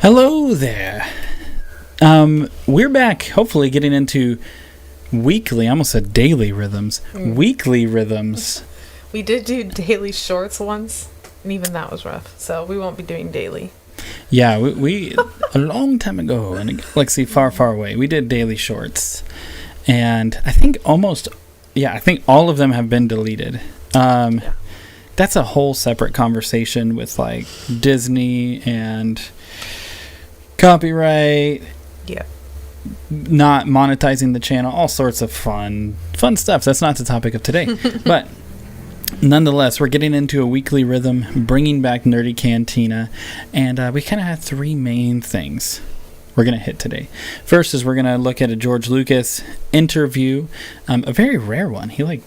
Hello there. We're back, hopefully getting into weekly, I almost said daily rhythms. Weekly rhythms. We did do daily shorts once, and even that was rough. So we won't be doing daily. Yeah, we a long time ago in a galaxy far, far away, we did daily shorts. And I think I think all of them have been deleted. That's a whole separate conversation with like Disney and copyright. Yeah. Not monetizing the channel, all sorts of fun stuff. That's not the topic of today. But nonetheless, we're getting into a weekly rhythm, bringing back Nerdy Cantina, and we kind of have three main things we're going to hit today. First is we're going to look at a George Lucas interview, a very rare one. He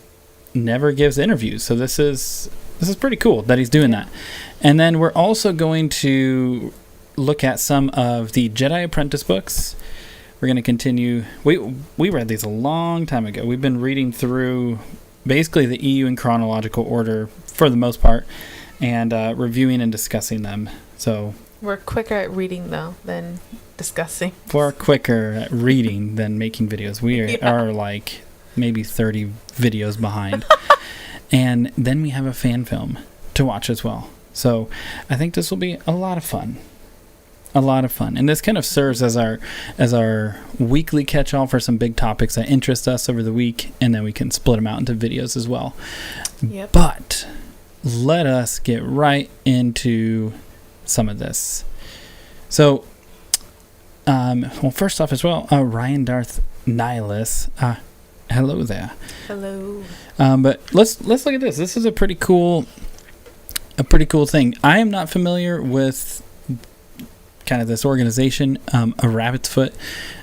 never gives interviews, so this is pretty cool that he's doing that. And then we're also going to look at some of the Jedi Apprentice books. We're going to continue. We read these a long time ago. We've been reading through basically the EU in chronological order for the most part, and reviewing and discussing them. So we're quicker at reading though than discussing. We're quicker at reading than making videos. We are like maybe 30 videos behind. And then we have a fan film to watch as well. So I think this will be a lot of fun. And this kind of serves as our weekly catch-all for some big topics that interest us over the week, and then we can split them out into videos as well. Yep. But let us get right into some of this. So, first off as well, Ryan Darth Nihilus. Hello there. Hello. But let's look at this. This is a pretty cool thing. I am not familiar with kind of this organization, A Rabbit's Foot.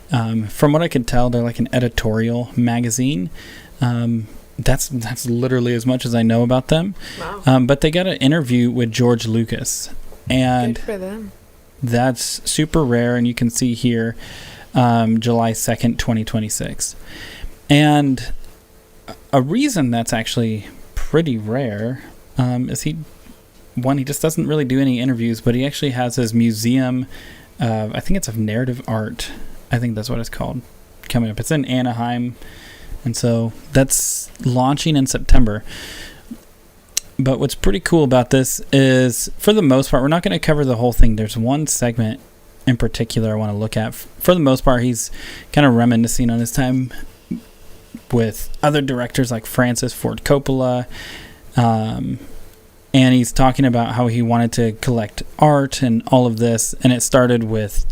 From what I could tell, they're like an editorial magazine. That's literally as much as I know about them. Wow. But they got an interview with George Lucas, and good for them. That's super rare, and you can see here July 2nd, 2026. And a reason that's actually pretty rare is he just doesn't really do any interviews, but he actually has his museum of, I think it's of narrative art. I think that's what it's called, coming up. It's in Anaheim, and so that's launching in September. But what's pretty cool about this is, for the most part, we're not going to cover the whole thing. There's one segment in particular I want to look at. For the most part, he's kind of reminiscing on his time with other directors like Francis Ford Coppola, and he's talking about how he wanted to collect art and all of this, and it started with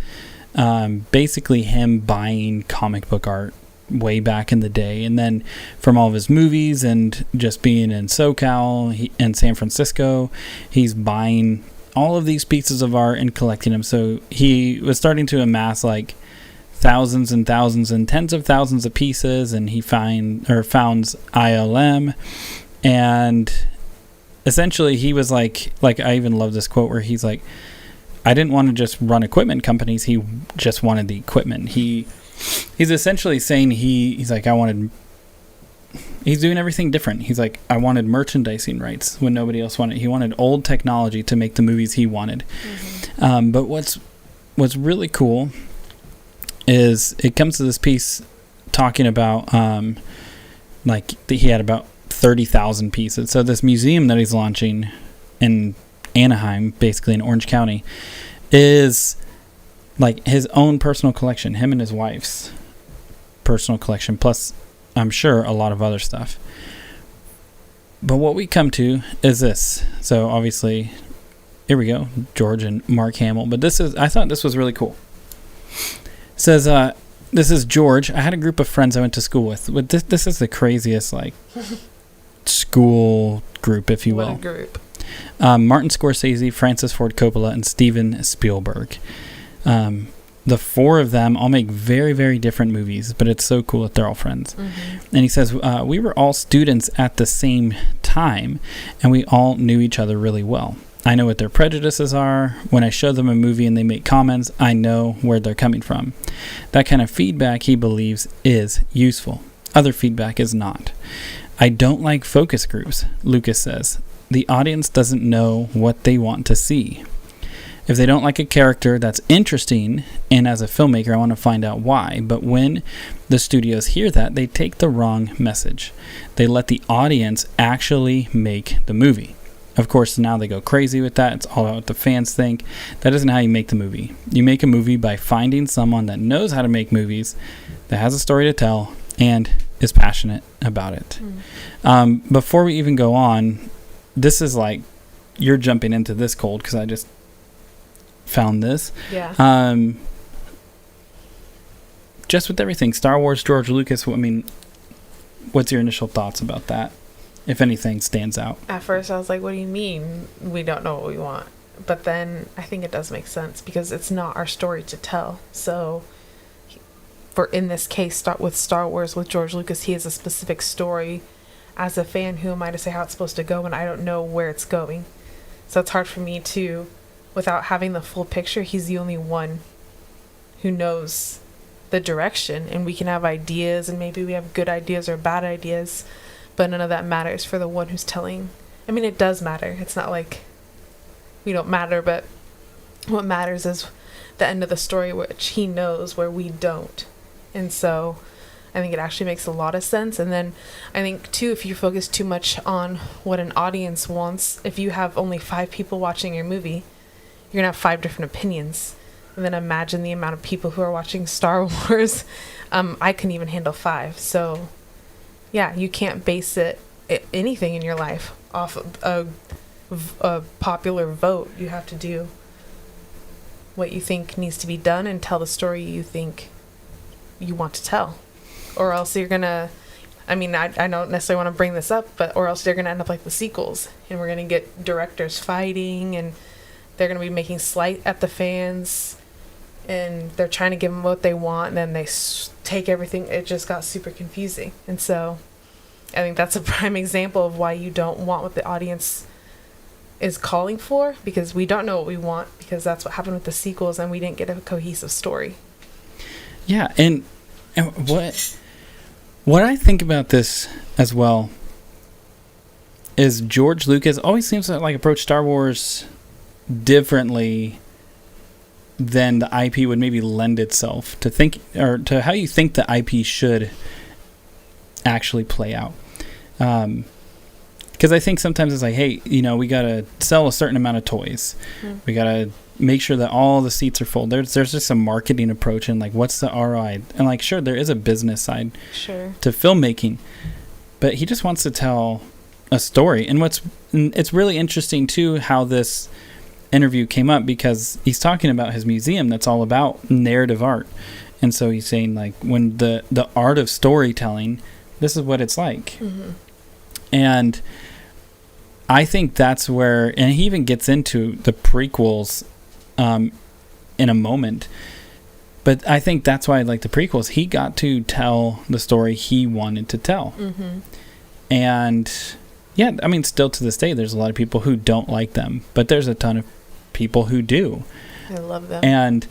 basically him buying comic book art way back in the day, and then from all of his movies and just being in SoCal and San Francisco, he's buying all of these pieces of art and collecting them. So he was starting to amass like thousands and thousands and tens of thousands of pieces, and he founds ILM, and essentially he was like I even love this quote where he's like, I didn't want to just run equipment companies, he just wanted the equipment. He's essentially saying he's like, he's doing everything different. He's like, I wanted merchandising rights when nobody else wanted. He wanted old technology to make the movies he wanted. Mm-hmm. But what's really cool is it comes to this piece talking about he had about 30,000 pieces. So this museum that he's launching in Anaheim, basically in Orange County, is like his own personal collection, him and his wife's personal collection, plus I'm sure a lot of other stuff. But what we come to is this. So obviously, here we go, George and Mark Hamill. But I thought this was really cool. It says, this is George. I had a group of friends I went to school with. This is the craziest school group, if you will. What a group. Martin Scorsese, Francis Ford Coppola, and Steven Spielberg. The four of them all make very, very different movies, but it's so cool that they're all friends. Mm-hmm. And he says, we were all students at the same time, and we all knew each other really well. I know what their prejudices are. When I show them a movie and they make comments, I know where they're coming from. That kind of feedback, he believes, is useful. Other feedback is not. I don't like focus groups, Lucas says. The audience doesn't know what they want to see. If they don't like a character that's interesting, and as a filmmaker, I want to find out why. But when the studios hear that, they take the wrong message. They let the audience actually make the movie. Of course, now they go crazy with that. It's all about what the fans think. That isn't how you make the movie. You make a movie by finding someone that knows how to make movies, that has a story to tell, and is passionate about it. Before we even go on, this is like, you're jumping into this cold because I just found this. Yeah. Just with everything, Star Wars, George Lucas, I mean, what's your initial thoughts about that, if anything stands out? At first I was like, what do you mean we don't know what we want? But then I think it does make sense because it's not our story to tell. So for in this case, with Star Wars, with George Lucas, he has a specific story. As a fan, who am I to say how it's supposed to go when I don't know where it's going? So it's hard for me to, without having the full picture, he's the only one who knows the direction, and we can have ideas, and maybe we have good ideas or bad ideas, but none of that matters for the one who's telling. I mean, it does matter. It's not like we don't matter, but what matters is the end of the story, which he knows where we don't. And so I think it actually makes a lot of sense. And then I think too, if you focus too much on what an audience wants, if you have only 5 people watching your movie, you're gonna have 5 different opinions. And then imagine the amount of people who are watching Star Wars. I couldn't even handle 5. So yeah, you can't base anything in your life off of a popular vote. You have to do what you think needs to be done and tell the story you think you want to tell. Or else you're gonna, I don't necessarily want to bring this up, but or else they're gonna end up like the sequels, and we're gonna get directors fighting, and they're gonna be making slight at the fans, and they're trying to give them what they want, and then they take everything. It just got super confusing. And so I think that's a prime example of why you don't want what the audience is calling for, because we don't know what we want, because that's what happened with the sequels, and we didn't get a cohesive story. Yeah, and what I think about this as well is George Lucas always seems to like approach Star Wars differently than the IP would maybe lend itself to think, or to how you think the IP should actually play out. Because I think sometimes it's like, hey, we got to sell a certain amount of toys. We got to make sure that all the seats are full. There's just a marketing approach, and like, what's the ROI? And like, sure, there is a business side to filmmaking, but he just wants to tell a story. And it's really interesting too how this interview came up, because he's talking about his museum that's all about narrative art. And so he's saying, like, when the art of storytelling, this is what it's like. And I think that's where, and he even gets into the prequels in a moment, but I think that's why I like the prequels. He got to tell the story he wanted to tell. And yeah, I mean, still to this day, there's a lot of people who don't like them, but there's a ton of people who do. I love them. And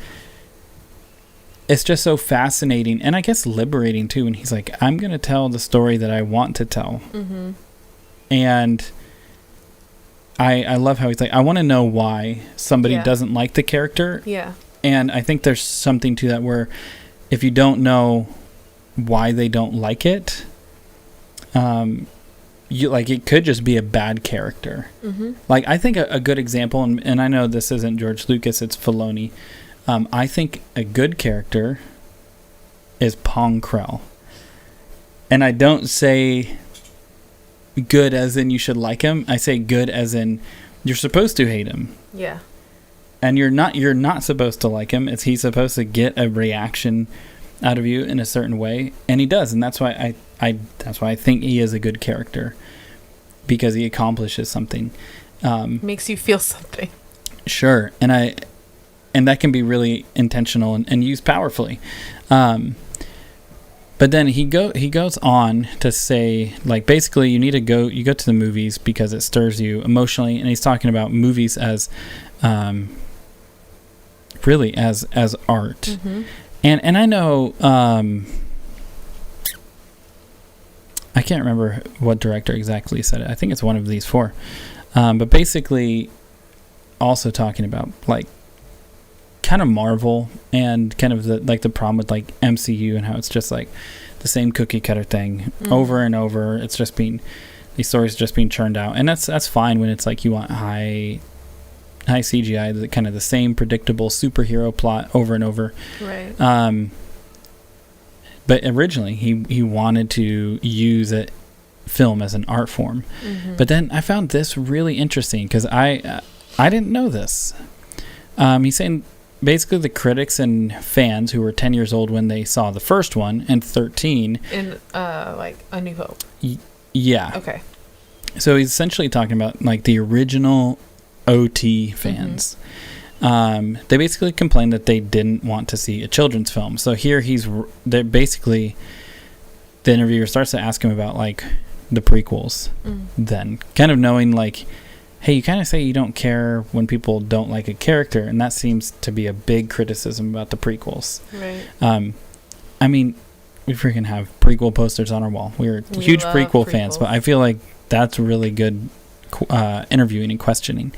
it's just so fascinating, and I guess liberating too, when he's like, I'm going to tell the story that I want to tell. And I love how he's like, I want to know why somebody doesn't like the character. And I think there's something to that, where if you don't know why they don't like it, it could just be a bad character. Like, I think a good example, and I know this isn't George Lucas, it's Filoni. I think a good character is Pong Krell. And I don't say good as in you should like him. I say good as in you're supposed to hate him. Yeah. And you're not supposed to like him. He's supposed to get a reaction out of you in a certain way, and he does. And that's why I think he is a good character, because he accomplishes something. Makes you feel something. Sure. And that can be really intentional and used powerfully. But then he goes on to say, like, basically you go to the movies because it stirs you emotionally, and he's talking about movies as really as art. And I know I can't remember what director exactly said it. I think it's one of these 4. But basically also talking about, like, kind of Marvel and kind of the problem with like MCU and how it's just like the same cookie cutter thing over and over. It's just these stories just being churned out, and that's fine when it's like you want high CGI, kind of the same predictable superhero plot over and over. Right. But originally he wanted to use film as an art form. But then I found this really interesting because I didn't know this. He's saying basically the critics and fans who were 10 years old when they saw the first one and 13 in like A New Hope. Yeah. Okay. So he's essentially talking about like the original OT fans. They basically complained that they didn't want to see a children's film. So here they're basically, the interviewer starts to ask him about like the prequels. Then kind of knowing like, hey, you kind of say you don't care when people don't like a character, and that seems to be a big criticism about the prequels. Right. I mean, we freaking have prequel posters on our wall. We're huge prequel fans, but I feel like that's really good interviewing and questioning.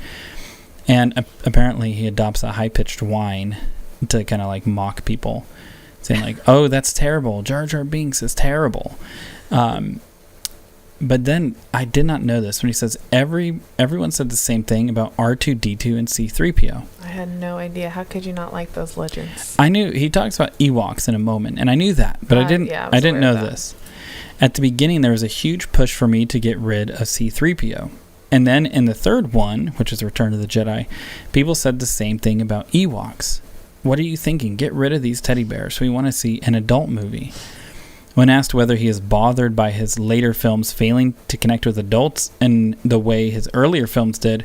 And apparently he adopts a high-pitched whine to kind of like mock people, saying like, oh, that's terrible. Jar Jar Binks is terrible. But then I did not know this when he says everyone said the same thing about R2-D2 and C-3PO. I had no idea. How could you not like those legends? I knew he talks about Ewoks in a moment, and I knew that, but I didn't know this. At the beginning, there was a huge push for me to get rid of C-3PO. And then in the third one, which is Return of the Jedi, people said the same thing about Ewoks. What are you thinking? Get rid of these teddy bears. We want to see an adult movie. When asked whether he is bothered by his later films failing to connect with adults in the way his earlier films did,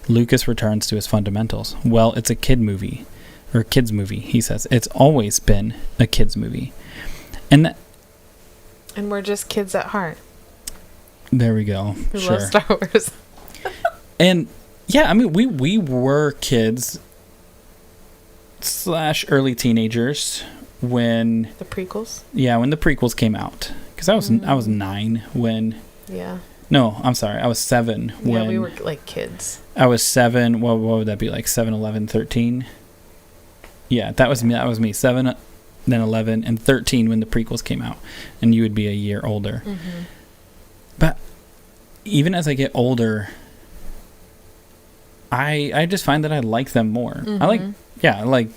Lucas returns to his fundamentals. Well, it's a kids movie, he says. It's always been a kids movie. And we're just kids at heart. There we go. Who love Star Wars. And yeah, I mean, we were kids / early teenagers when the prequels. Yeah, when the prequels came out, because I was 9 when. Yeah. No, I'm sorry. I was 7 when. Yeah, we were like kids. I was 7. What would that be, like 7, 11, 13? Yeah, that was me. That was me. 7, then 11, and 13 when the prequels came out, and you would be a year older. But even as I get older, I just find that I like them more. I like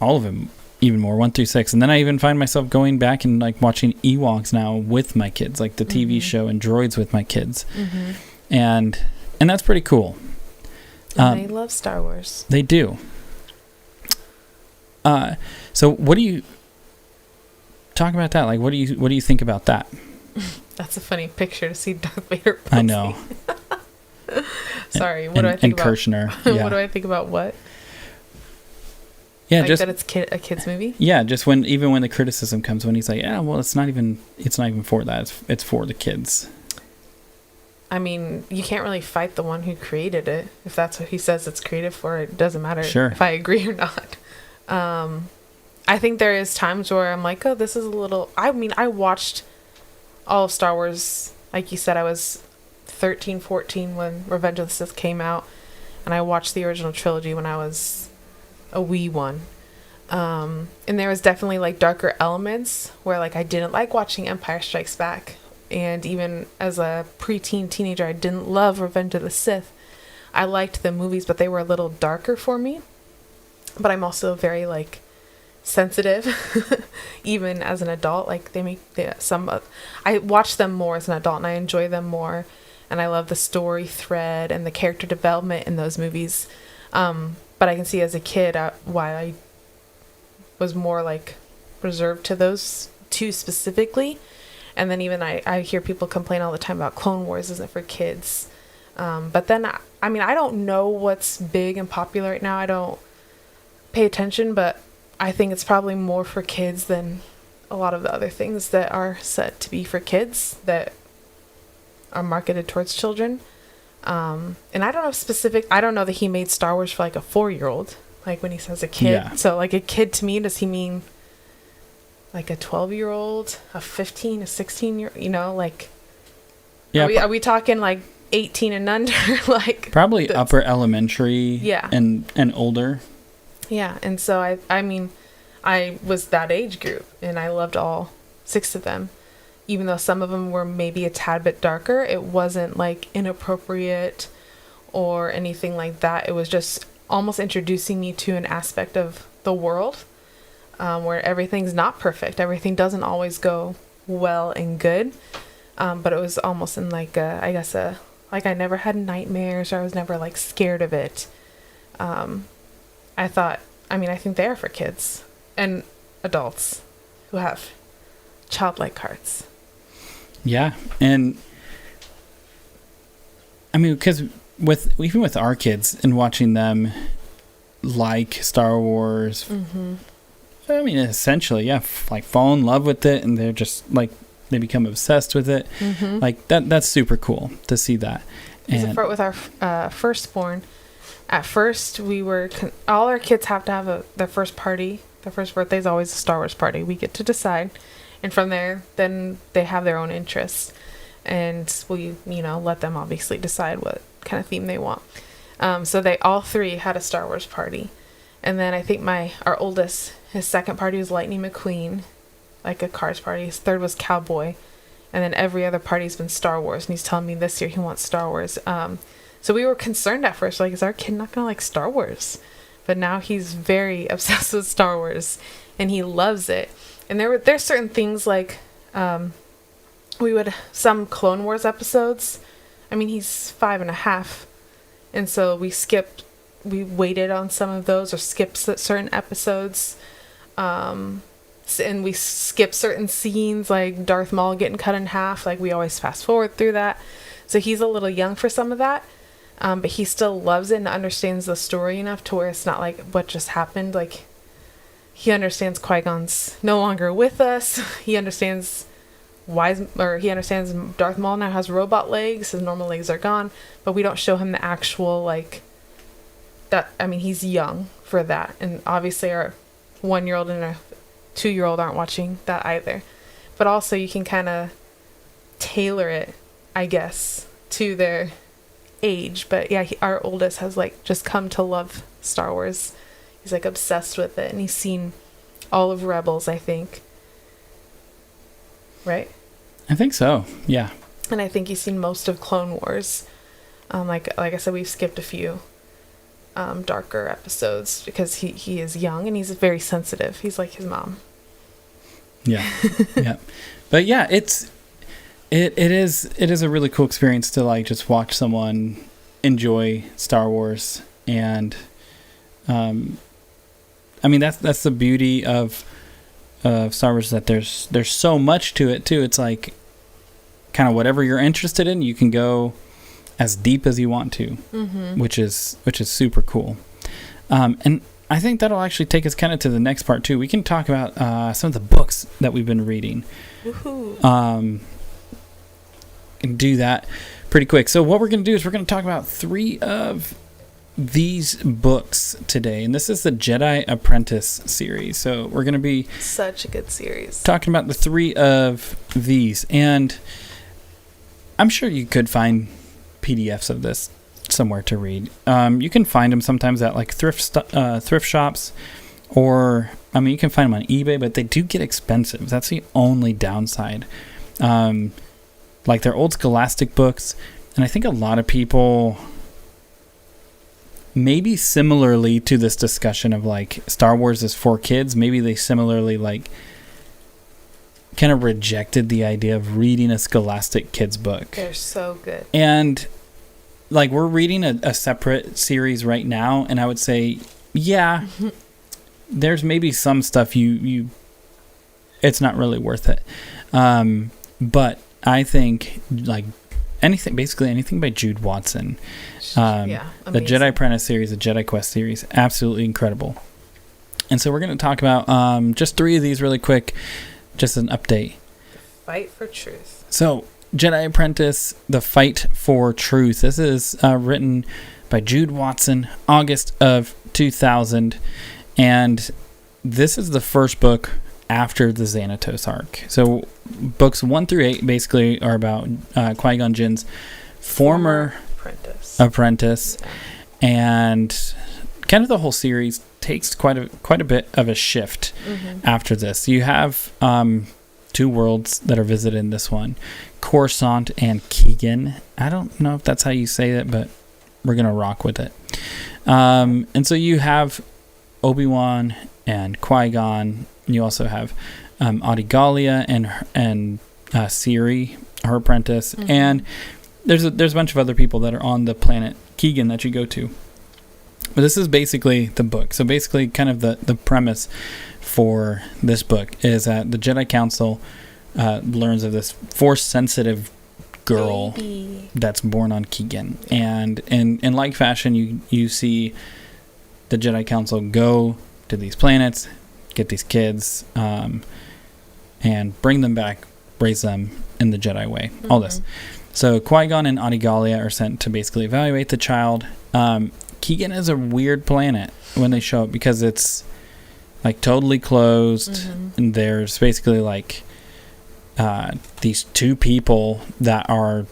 all of them even more, 1 through 6. And then I even find myself going back and like watching Ewoks now with my kids, like the TV show, and Droids with my kids. And that's pretty cool. And they love Star Wars. They do. So what do you talk about that? Like, what do you think about that? That's a funny picture to see Darth Vader posing. I know. Sorry, what do I think about? Kirshner. Yeah. What do I think about what? Yeah, like just that it's a kids movie. Yeah, just when the criticism comes when he's like, yeah, well, it's not even for that. It's for the kids. I mean, you can't really fight the one who created it. If that's what he says it's created for, it doesn't matter if I agree or not. I think there is times where I'm like, oh, this is a little. I mean, I watched all of Star Wars. Like you said, I was 13, 14 when Revenge of the Sith came out, and I watched the original trilogy when I was a wee one. And there was definitely like darker elements where like I didn't like watching Empire Strikes Back, and even as a preteen teenager I didn't love Revenge of the Sith. I liked the movies, but they were a little darker for me. But I'm also very like sensitive even as an adult. Like I watch them more as an adult and I enjoy them more, and I love the story thread and the character development in those movies. But I can see as a kid why I was more like reserved to those two specifically. And then even I hear people complain all the time about Clone Wars isn't for kids. But then, I mean, I don't know what's big and popular right now. I don't pay attention, but I think it's probably more for kids than a lot of the other things that are set to be for kids that are marketed towards children. And I don't know that he made Star Wars for like a 4-year-old, like when he says a kid. Yeah. So like a kid to me, does he mean like a 12-year-old, a 15, a 16-year, like, are we talking like 18 and under? Like probably upper elementary and older. Yeah, and so I mean, I was that age group, and I loved all 6 of them. Even though some of them were maybe a tad bit darker, it wasn't like inappropriate or anything like that. It was just almost introducing me to an aspect of the world where everything's not perfect. Everything doesn't always go well and good. But it was almost in like like I never had nightmares, or I was never like scared of it. I think they are for kids and adults who have childlike hearts. Yeah. And I mean, because even with our kids and watching them like Star Wars, Mm-hmm. I mean, essentially, yeah, like fall in love with it, and they're just like, they become obsessed with it. Mm-hmm. Like that's super cool to see that. And With our firstborn, at first we were all our kids have to have their first party. Their first birthday is always a Star Wars party. We get to decide, and from there, then they have their own interests, and we let them obviously decide what kind of theme they want. So they all 3 had a Star Wars party, and then I think our oldest, his second party was Lightning McQueen, like a Cars party. His third was Cowboy, and then every other party's been Star Wars, and he's telling me this year he wants Star Wars. So we were concerned at first, like, is our kid not gonna like Star Wars? But now he's very obsessed with Star Wars, and he loves it. And there's certain things like some Clone Wars episodes. I mean, he's 5.5, and so we waited on some of those, or skipped certain episodes. And we skip certain scenes, like Darth Maul getting cut in half. Like, we always fast forward through that. So he's a little young for some of that. But he still loves it and understands the story enough to where it's not like what just happened. Like, he understands Qui-Gon's no longer with us. He understands he understands Darth Maul now has robot legs. His normal legs are gone. But we don't show him the actual, like, that. I mean, he's young for that. And obviously our 1-year-old and a 2-year-old aren't watching that either. But also you can kind of tailor it, I guess, to their age. But yeah, our oldest has like just come to love Star Wars. He's like obsessed with it, and he's seen all of Rebels, I think. Right? I think so. Yeah. And I think he's seen most of Clone Wars. Like I said, we've skipped a few darker episodes because he is young and he's very sensitive. He's like his mom. Yeah. Yeah. But yeah, it is a really cool experience to like just watch someone enjoy Star Wars. And I mean, that's the beauty of Star Wars, that there's so much to it too. It's like kind of whatever you're interested in, you can go as deep as you want to, mm-hmm. which is super cool. And I think that'll actually take us kind of to the next part too. We can talk about some of the books that we've been reading. Woohoo. And do that pretty quick. So what we're going to do is we're going to talk about 3 of these books today, and this is the Jedi Apprentice series. So we're going to be such a good series talking about the 3 of these, and I'm sure you could find PDFs of this somewhere to read. You can find them sometimes at like thrift shops, or I mean, you can find them on eBay, but they do get expensive. That's the only downside. Like they're old Scholastic books, and I think a lot of people, maybe similarly to this discussion of like Star Wars is for kids, maybe they similarly like kind of rejected the idea of reading a Scholastic kids book. They're so good. And like we're reading a separate series right now, and I would say, yeah, there's maybe some stuff you it's not really worth it. But I think like basically anything by Jude Watson, the Jedi Apprentice series, the Jedi Quest series, absolutely incredible. And so we're going to talk about just 3 of these really quick, just an update. Fight for Truth. So Jedi Apprentice, The Fight for Truth. This is written by Jude Watson, August of 2000. And this is the first book after the Xanatos arc. So books 1 through 8 basically are about Qui-Gon Jinn's former apprentice. Yeah. And kind of the whole series takes quite a bit of a shift after this. You have two worlds that are visited in this one, Coruscant and Keegan. I don't know if that's how you say it, but we're gonna rock with it. And so you have Obi-Wan and Qui-Gon. You also have Adigalia and Siri, her apprentice, and there's a bunch of other people that are on the planet Keegan that you go to. But this is basically the book. So basically kind of the premise for this book is that the Jedi Council learns of this Force-sensitive girl that's born on Keegan. And in like fashion, you see the Jedi Council go to these planets, get these kids, and bring them back, raise them in the Jedi way. All this. So Qui-Gon and Adigalia are sent to basically evaluate the child. Keegan is a weird planet when they show up because it's like totally closed, and there's basically like these two people that are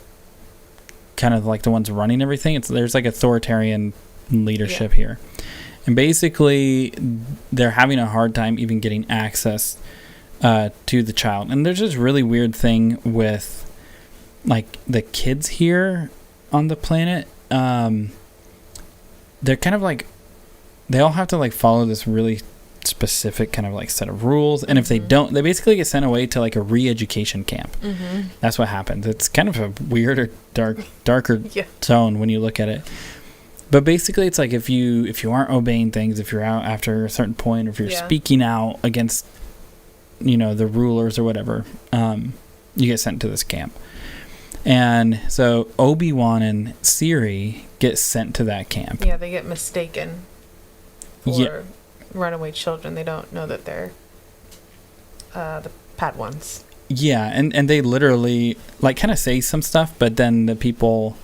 kind of like the ones running everything. There's like authoritarian leadership here, and basically they're having a hard time even getting access to the child. And there's this really weird thing with like the kids here on the planet. They're kind of like, they all have to like follow this really specific kind of like set of rules, and if they don't, they basically get sent away to like a re-education camp. That's what happens. It's kind of a weirder, darker tone when you look at it. But basically, it's like if you aren't obeying things, if you're out after a certain point, or if you're speaking out against, the rulers or whatever, you get sent to this camp. And so Obi-Wan and Siri get sent to that camp. Yeah, they get mistaken for runaway children. They don't know that they're the Padawans. Yeah, and they literally like kind of say some stuff, but then the people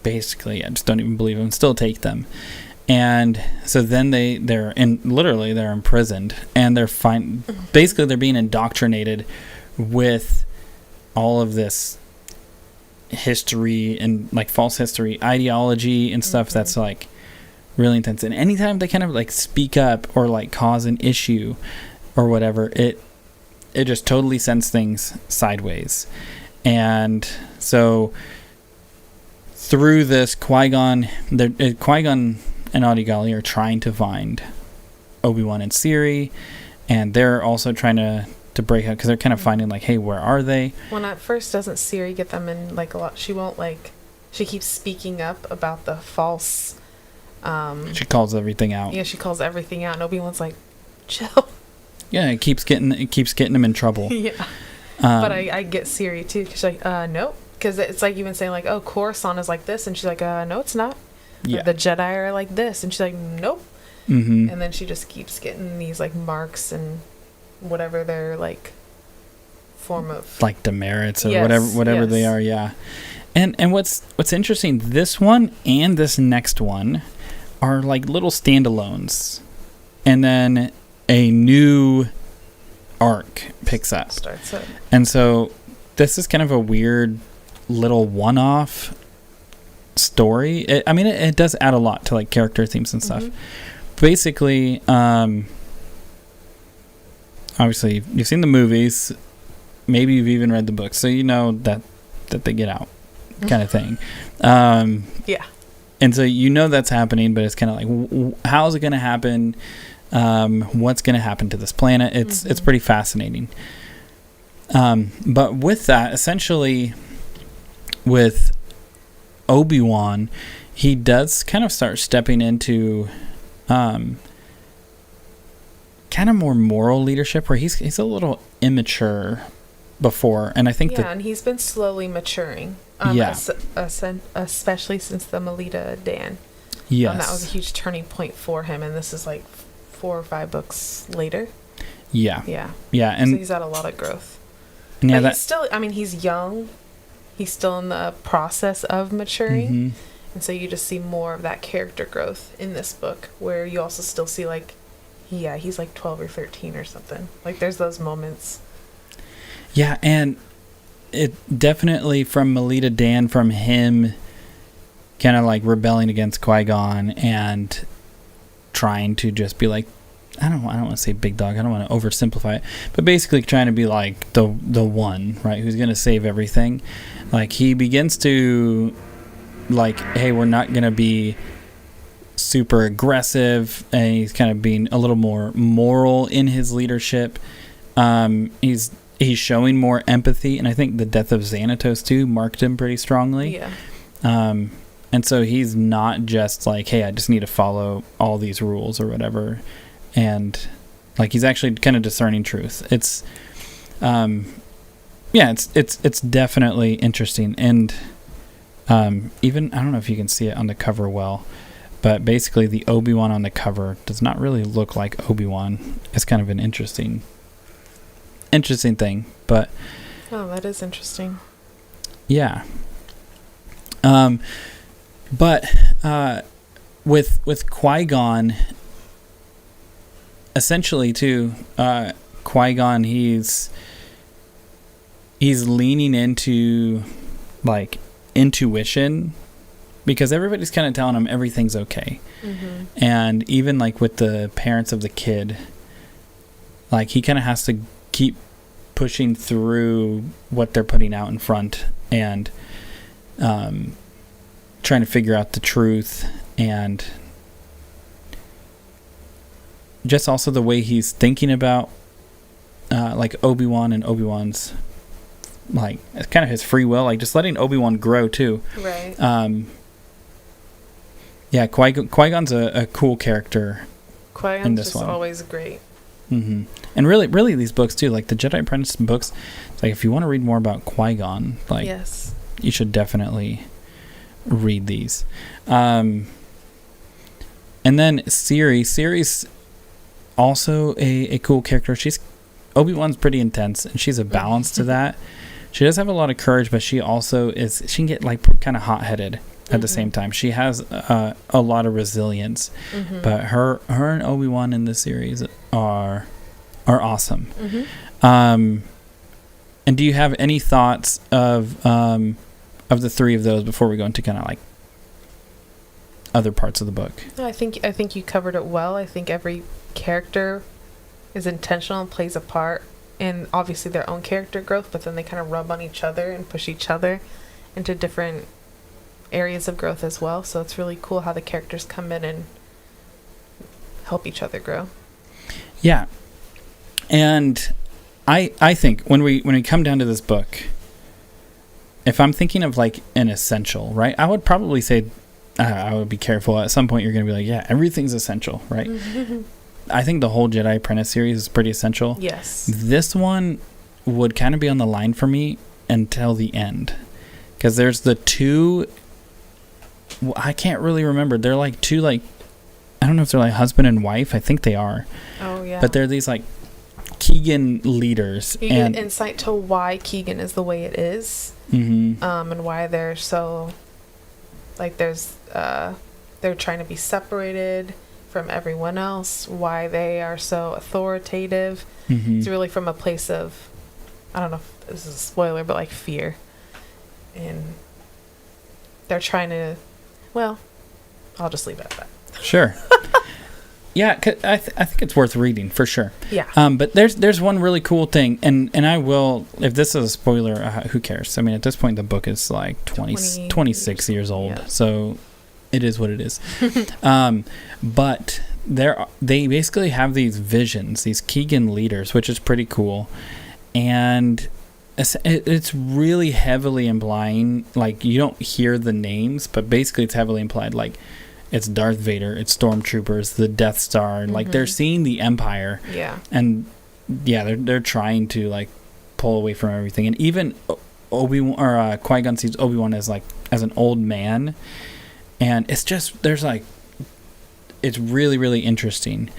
basically just don't even believe them, still take them. And so then they're imprisoned, and they're basically they're being indoctrinated with all of this history and like false history ideology and stuff that's like really intense. And anytime they kind of like speak up or like cause an issue or whatever, it just totally sends things sideways. And so through this, Qui-Gon and Adigalia are trying to find Obi-Wan and Siri, and they're also trying to break out because they're kind of finding like, hey, where are they? Well, at first doesn't Siri get them in like a lot? She won't like, she keeps speaking up about the false she calls everything out. Yeah, she calls everything out, and Obi-Wan's like, chill. Yeah, it keeps getting them in trouble. But I get Siri too, because she's like, nope, because it's like even saying like, oh, Coruscant is like this, and she's like, no, it's not. Yeah. The Jedi are like this, and she's like, nope. And then she just keeps getting these like marks and whatever their like form of like demerits or whatever they are. Yeah. And what's interesting, this one and this next one are like little standalones, and then a new arc picks up. Starts up. And so this is kind of a weird little one-off story. It does add a lot to like character themes and stuff. Basically, obviously you've seen the movies, maybe you've even read the books, so you know that they get out, kind of thing. And so you know that's happening, but it's kind of like, how is it going to happen? What's going to happen to this planet? It's pretty fascinating. But with that, essentially, with Obi-Wan, he does kind of start stepping into kind of more moral leadership, where he's a little immature before, and I think and he's been slowly maturing. Especially since the Melita Dan. That was a huge turning point for him, and this is like 4 or 5 books later. And so he's had a lot of growth. And he's still, he's young. He's still in the process of maturing. And so you just see more of that character growth in this book, where you also still see like, he's like 12 or 13 or something. Like there's those moments. Yeah, and it definitely from Melita Dan, from him kind of like rebelling against Qui-Gon and trying to just be like, I don't want to say big dog. I don't want to oversimplify it, but basically trying to be like the one, right, who's going to save everything. Like, he begins to like, hey, we're not going to be super aggressive, and he's kind of being a little more moral in his leadership. He's showing more empathy, and I think the death of Xanatos too marked him pretty strongly. Yeah. And so he's not just like, hey, I just need to follow all these rules or whatever. And like, he's actually kind of discerning truth. It's it's definitely interesting. And even, I don't know if you can see it on the cover well, but basically the Obi-Wan on the cover does not really look like Obi-Wan. It's kind of an interesting thing, but oh, that is interesting. Yeah. But with Qui-Gon, essentially too, Qui-Gon, he's leaning into like intuition, because everybody's kind of telling him everything's okay. Mm-hmm. And even like with the parents of the kid, like, he kind of has to keep pushing through what they're putting out in front, and trying to figure out the truth, and just also the way he's thinking about like Obi-Wan and Obi-Wan's, like, it's kind of his free will, like just letting Obi-Wan grow too. Right. Yeah, Qui-Gon's a cool character. Qui-Gon's in this just one. Always great. Mm-hmm. And really these books too, like the Jedi Apprentice books, like, if you want to read more about Qui-Gon, like, yes, you should definitely read these. And then Ciri's also a cool character. Obi-Wan's pretty intense, and she's a balance to that. She does have a lot of courage, but she also she can get like kind of hot-headed at the same time. She has a lot of resilience, but her and Obi-Wan in this series are awesome. And do you have any thoughts of the three of those before we go into kind of like other parts of the book? I think you covered it well. I think every character is intentional and plays a part in obviously their own character growth, but then they kind of rub on each other and push each other into different areas of growth as well. So it's really cool how the characters come in and help each other grow. Yeah. And I think when we come down to this book, if I'm thinking of like an essential, right, I would probably say, I would be careful. At some point you're going to be like, yeah, everything's essential, right? I think the whole Jedi Apprentice series is pretty essential. Yes. This one would kind of be on the line for me until the end, because there's the two, I can't really remember. They're like two, like, I don't know if they're like husband and wife. I think they are. Oh, yeah. But they're these like Keegan leaders. You get insight to why Keegan is the way it is. And why they're so, like, they're trying to be separated from everyone else, why they are so authoritative. It's really from a place of, I don't know if this is a spoiler, but like fear. And they're trying to, well, I'll just leave it at that. Sure. Yeah, 'cause I think it's worth reading for sure. Yeah. But there's one really cool thing, and I will, if this is a spoiler, who cares? I mean, at this point the book is like 26 years old, yeah. So it is what it is. But they basically have these visions, these Keegan leaders, which is pretty cool, and it's really heavily implying, like, you don't hear the names, but basically it's heavily implied, like, it's Darth Vader, it's stormtroopers, the Death Star, and like they're seeing the Empire. Yeah. And yeah, they're trying to like pull away from everything. And even Obi-Wan or Qui-Gon sees Obi-Wan as an old man, and it's just, there's like, it's really, really interesting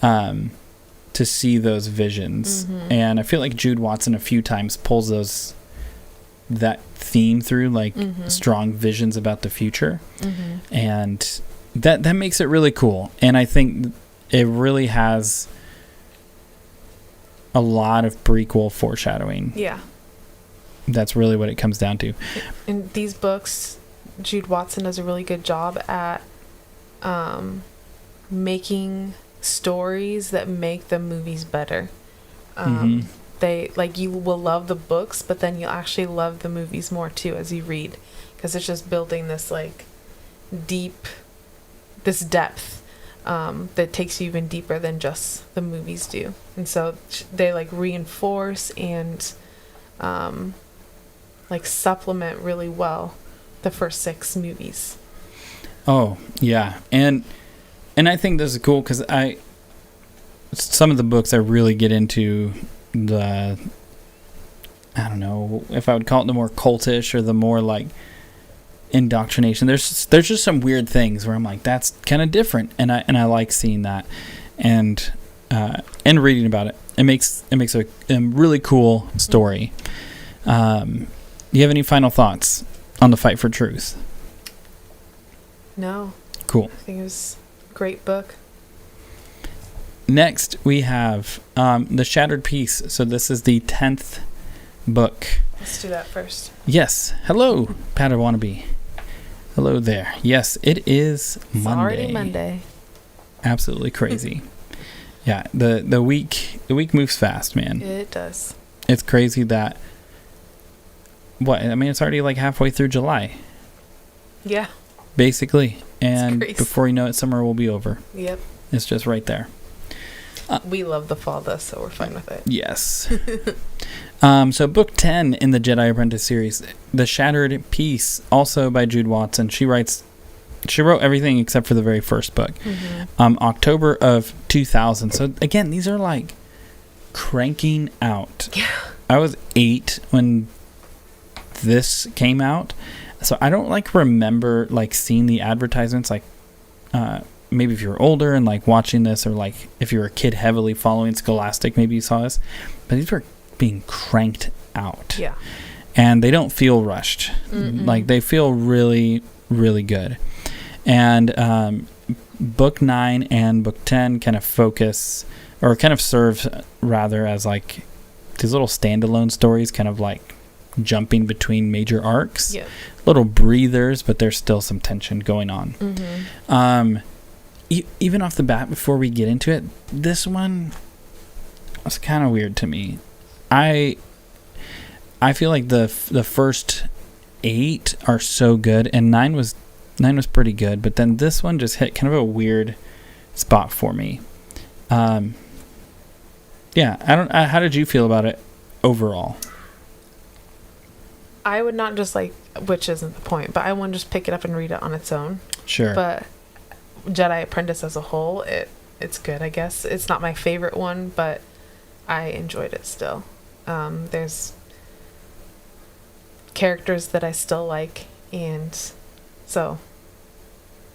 to see those visions. And I feel like Jude Watson a few times pulls that theme through, like strong visions about the future, and that makes it really cool. And I think it really has a lot of prequel foreshadowing. Yeah, that's really what it comes down to. In these books, Jude Watson does a really good job at making stories that make the movies better. Mm-hmm. They like, you will love the books, but then you'll actually love the movies more too as you read, because it's just building this like this depth that takes you even deeper than just the movies do. And so they like reinforce and like supplement really well the first 6 movies. Oh yeah, and I think this is cool because some of the books I really get into I don't know if I would call it the more cultish or the more like indoctrination. There's just some weird things where I'm like, that's kind of different, and I like seeing that, and reading about it. It makes a really cool story. Do you have any final thoughts on the Fight for Truth? No. Cool. I think it was a great book. Next, we have The Shattered Piece. So this is the 10th book. Let's do that first. Yes. Hello, Padawannabe. Hello there. Yes, it is Monday. It's already Monday. Absolutely crazy. Yeah, the week moves fast, man. It does. It's crazy that it's already like halfway through July. Yeah. Basically. And before you know it, summer will be over. Yep. It's just right there. We love the fall, though, so we're fine with it. Yes. So book 10 in the Jedi Apprentice series, The Shattered Piece, also by Jude Watson. She wrote everything except for the very first book. Mm-hmm. October of 2000. So again, these are like cranking out. Yeah. I was 8 when this came out, so I don't like remember like seeing the advertisements, like maybe if you were older and like watching this, or like if you were a kid heavily following Scholastic, maybe you saw this, but these were being cranked out. Yeah. And they don't feel rushed. Mm-mm. Like they feel really, really good. And book 9 and book 10 kind of focus, or kind of serve rather as like these little standalone stories, kind of like jumping between major arcs. Yeah. Little breathers, but there's still some tension going on. Mm-hmm. Even off the bat, before we get into it, this one was kind of weird to me. I feel like the first 8 are so good, and 9 was pretty good, but then this one just hit kind of a weird spot for me. Yeah, how did you feel about it overall? I would not just like, which isn't the point, but I wouldn't just pick it up and read it on its own. Sure. But Jedi Apprentice as a whole, it's good, I guess. It's not my favorite one, but I enjoyed it still. There's characters that I still like, and so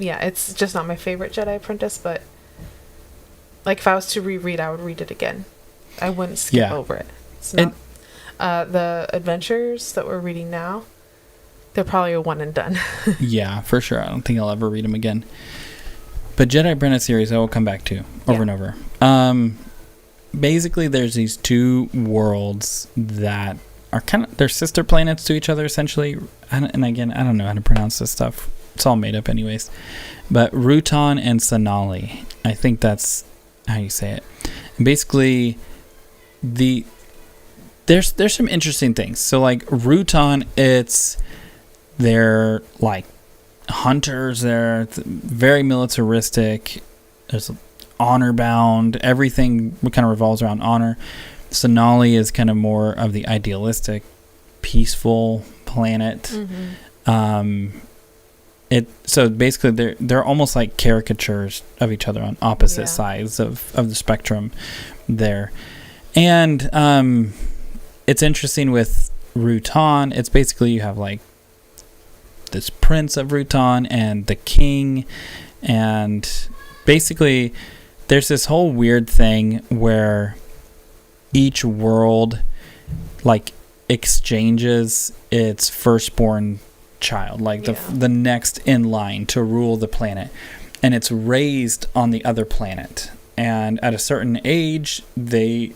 yeah, it's just not my favorite Jedi Apprentice, but like if I was to reread, I would read it again. I wouldn't skip over it. It's not the adventures that we're reading now, they're probably a one and done. Yeah, for sure. I don't think I'll ever read them again. But Jedi Apprentice series I will come back to over and over. Basically, there's these 2 worlds that are kind of, they're sister planets to each other, essentially. And again, I don't know how to pronounce this stuff. It's all made up anyways. But Rutan and Sonali. I think that's how you say it. And basically, there's some interesting things. So, like, Rutan, they're, like, hunters. They're very militaristic. There's honor bound. Everything kind of revolves around honor. Sonali is kind of more of the idealistic, peaceful planet. Mm-hmm. So basically they're almost like caricatures of each other on opposite sides of the spectrum there. And it's interesting with Rutan. It's basically you have like this prince of Rutan and the king, and basically there's this whole weird thing where each world like exchanges its firstborn child, like the next in line to rule the planet, and it's raised on the other planet, and at a certain age they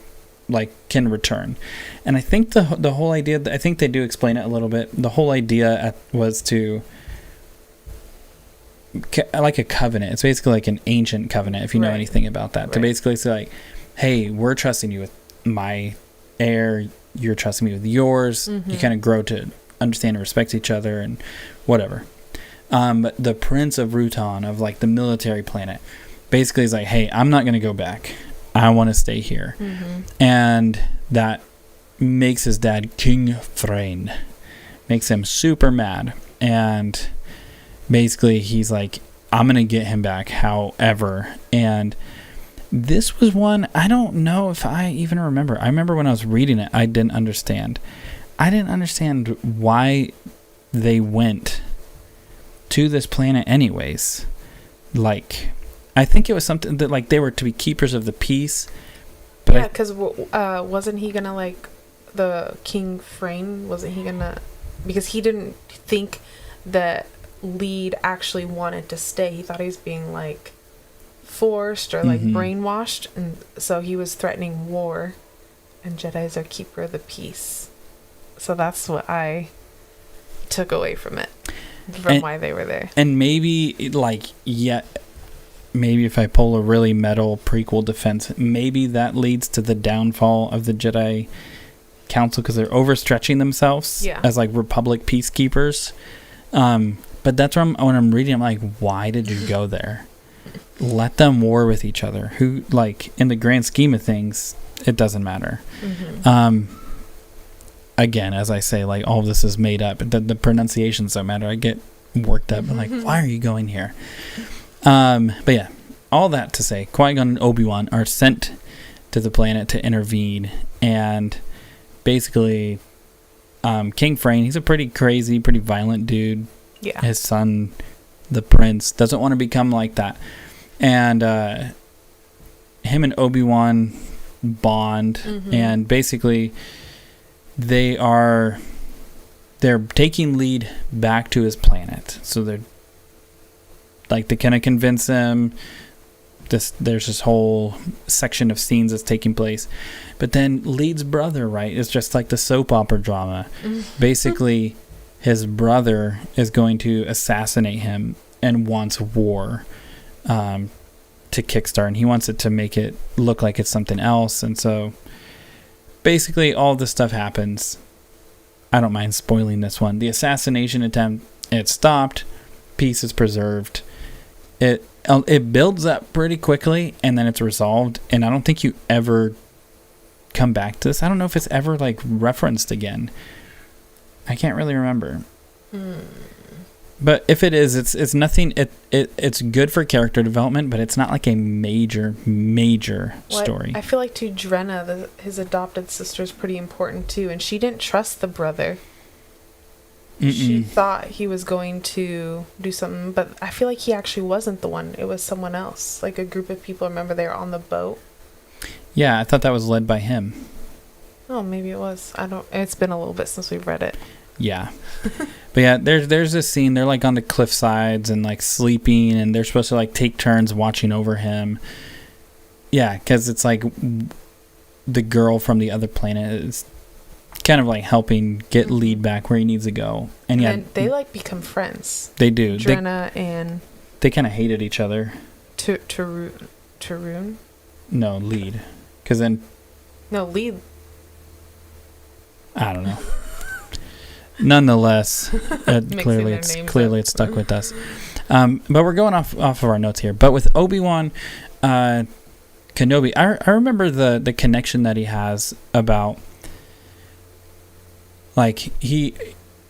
like can return. And I think the whole idea, I think they do explain it a little bit, the whole idea was to like a covenant. It's basically like an ancient covenant, if you know anything about that. To basically say like, hey, we're trusting you with my heir, you're trusting me with yours. You kind of grow to understand and respect each other and whatever. But the Prince of Rutan, of like the military planet, basically is like, hey, I'm not going to go back. I want to stay here. And that makes his dad, King Thrain, makes him super mad. And basically he's like, I'm going to get him back however. And this was one, I don't know if I even remember. I remember when I was reading it, I didn't understand. I didn't understand why they went to this planet anyways. Like, I think it was something that like they were to be keepers of the peace. But yeah, because wasn't he gonna like the King Frame? Wasn't he gonna, because he didn't think that Lead actually wanted to stay. He thought he was being like forced or like brainwashed, and so he was threatening war. And Jedi's are keeper of the peace. So that's what I took away from it, from why they were there. And maybe like maybe if I pull a really metal prequel defense, maybe that leads to the downfall of the Jedi Council because they're overstretching themselves as like Republic peacekeepers. But that's when I'm reading, I'm like, why did you go there? Let them war with each other. Who, like, in the grand scheme of things, it doesn't matter. Again, as I say, like, all of this is made up. The pronunciations don't matter. I get worked up. I'm like, why are you going here? But yeah, all that to say, Qui-Gon and Obi-Wan are sent to the planet to intervene, and basically King Frane, he's a pretty crazy, pretty violent dude. Yeah. His son, the prince, doesn't want to become like that. And him and Obi-Wan bond, and basically they're taking Lead back to his planet. So they're like, they kind of convince him. There's this whole section of scenes that's taking place. But then Lead's brother, right, is just like the soap opera drama. Basically, his brother is going to assassinate him and wants war to kickstart. And he wants it to make it look like it's something else. And so basically all this stuff happens. I don't mind spoiling this one. The assassination attempt, it stopped. Peace is preserved. It builds up pretty quickly, and then it's resolved. And I don't think you ever come back to this. I don't know if it's ever like referenced again. I can't really remember. But if it is, it's nothing. It's good for character development, but it's not like a major story. I feel like to Drenna, his adopted sister, is pretty important too, and she didn't trust the brother. She thought he was going to do something, but I feel like he actually wasn't the one. It was someone else, like a group of people. Remember, they were on the boat. Yeah, I thought that was led by him. Oh, maybe it was. I don't. It's been a little bit since we've read it. Yeah, but yeah, there's this scene. They're like on the cliff sides and like sleeping, and they're supposed to like take turns watching over him. Yeah, because it's like the girl from the other planet is kind of like helping get Lead back where he needs to go. And yeah, they like become friends. They do. Drenna and they kind of hated each other. Tarun? No, Lead. Because then... No, Lead. I don't know. Nonetheless, clearly it's stuck with us. But we're going off of our notes here. But with Obi-Wan Kenobi, I remember the connection that he has about... Like,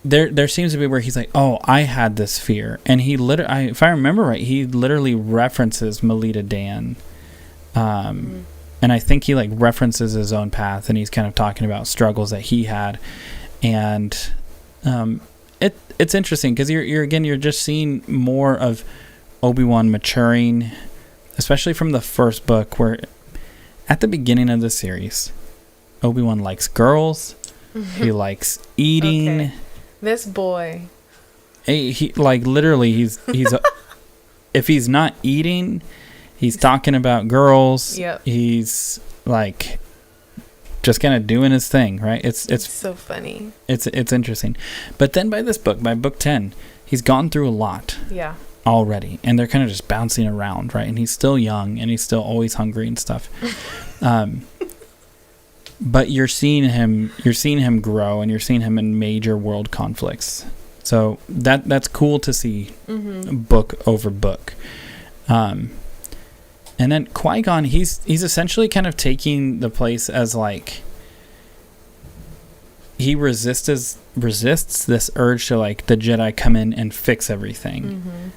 there seems to be where he's like, oh, I had this fear. And he literally, if I remember right, he literally references Melita Dan. And I think he like references his own path, and he's kind of talking about struggles that he had. And it's interesting because you're just seeing more of Obi-Wan maturing, especially from the first book, where at the beginning of the series, Obi-Wan likes girls. He likes eating. Okay. This boy. He like literally he's if he's not eating, he's talking about girls. Yep. He's like just kind of doing his thing, right? It's so funny. It's interesting. But then by book 10, he's gone through a lot. Yeah. already, and they're kind of just bouncing around, right? And he's still young, and he's still always hungry and stuff. But you're seeing him grow, and you're seeing him in major world conflicts. So that's cool to see, book over book. And then Qui-Gon, he's essentially kind of taking the place as like, he resists this urge to like the Jedi come in and fix everything.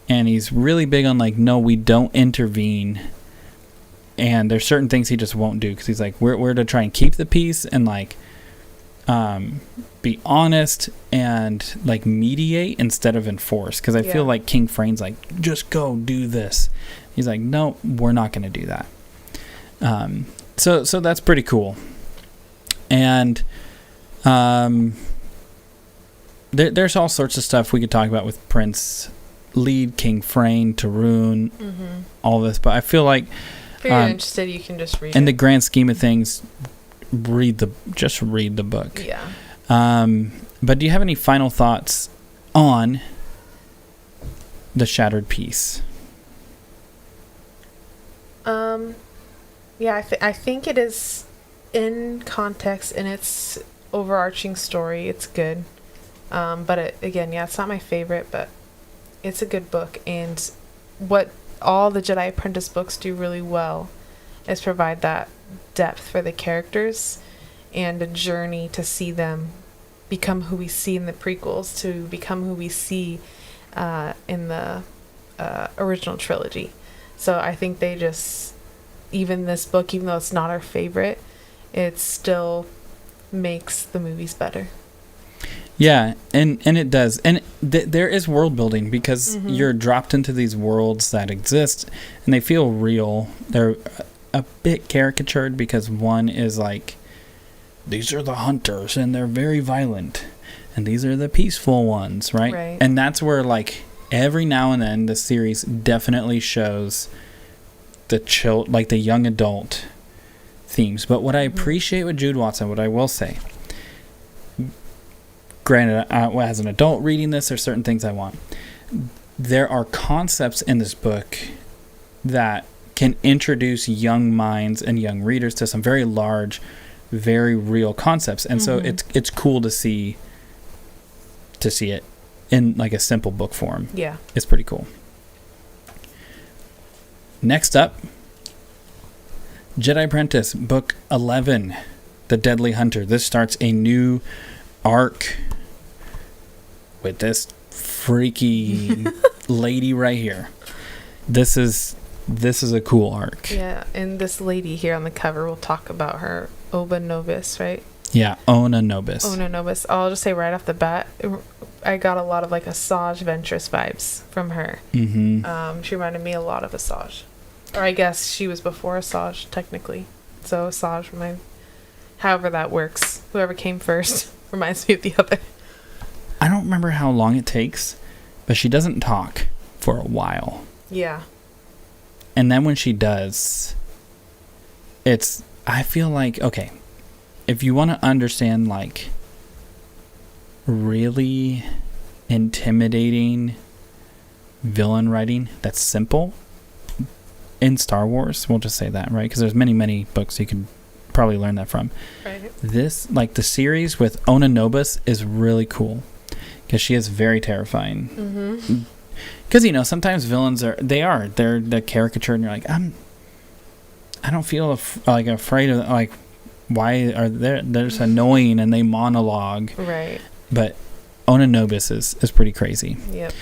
And he's really big on like, no, we don't intervene. And there's certain things he just won't do, because he's like, we're to try and keep the peace and like be honest and like mediate instead of enforce. Because I feel like King Frain's like, just go do this. He's like, no, we're not going to do that. So that's pretty cool. And there's all sorts of stuff we could talk about with Prince Lead, King Frain, Tarun, all this. But I feel like, if you're interested, you can just read in it. the grand scheme of things, read the book. Yeah. But do you have any final thoughts on the Shattered Peace? Yeah, I think it is, in context, in its overarching story, it's good. But it's not my favorite, but it's a good book. And what all the Jedi Apprentice books do really well is provide that depth for the characters and a journey to see them become who we see in the prequels, to become who we see in the original trilogy. So I think they just, even this book, even though it's not our favorite, it still makes the movies better. Yeah, and it does. And there is world building, because you're dropped into these worlds that exist, and they feel real. They're a bit caricatured, because one is like, these are the hunters, and they're very violent, and these are the peaceful ones, right? And that's where, like, every now and then the series definitely shows the young adult themes. But what I appreciate with Jude Watson, what I will say, granted, as an adult reading this, there's certain things I want. There are concepts in this book that can introduce young minds and young readers to some very large, very real concepts. And so it's cool to see it in like a simple book form. Yeah. It's pretty cool. Next up, Jedi Apprentice, Book 11, The Deadly Hunter. This starts a new arc with this freaky lady right here. This is a cool arc. Yeah, and this lady here on the cover, we'll talk about her, Oba Novus, right? Yeah, Ona Nobis. Ona Nobis. I'll just say right off the bat, I got a lot of like Asajj Ventress vibes from her. She reminded me a lot of Asajj. Or I guess she was before Asajj, technically. So Asajj however that works. Whoever came first reminds me of the other. I don't remember how long it takes, but she doesn't talk for a while. Yeah. And then when she does, I feel like, okay, if you want to understand like really intimidating villain writing that's simple in Star Wars, we'll just say that, right? Because there's many books you can probably learn that from. Right. This, like the series with Ona Nobis, is really cool because she is very terrifying. Because sometimes villains they're the caricature, and you're like, I don't feel afraid of, like, why are they're just annoying and they monologue, right? But Ona Nobis is pretty crazy. Yep.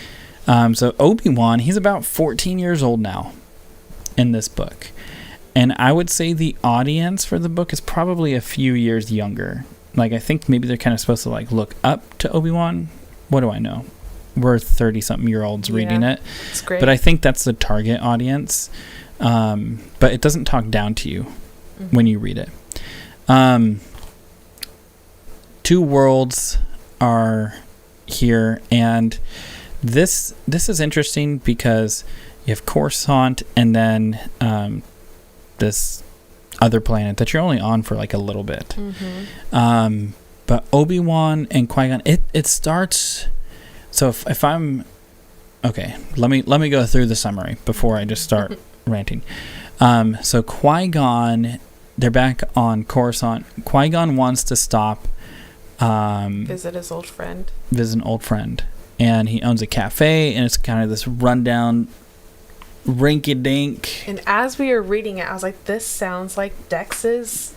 So Obi-Wan, he's about 14 years old now in this book, and I would say the audience for the book is probably a few years younger. Like, I think maybe they're kind of supposed to like look up to Obi-Wan. What do I know? We're 30-something-year-olds reading it. It's great. But I think that's the target audience. But it doesn't talk down to you when you read it. Two worlds are here, and this is interesting because you have Coruscant and then this other planet that you're only on for like a little bit. But Obi-Wan and Qui-Gon, it starts. So if I'm Okay, let me go through the summary before I just start ranting. So Qui-Gon, they're back on Coruscant. Qui-Gon wants to stop visit his old friend. Visit an old friend. And he owns a cafe, and it's kind of this rundown, rinky-dink. And as we were reading it, I was like, this sounds like Dex's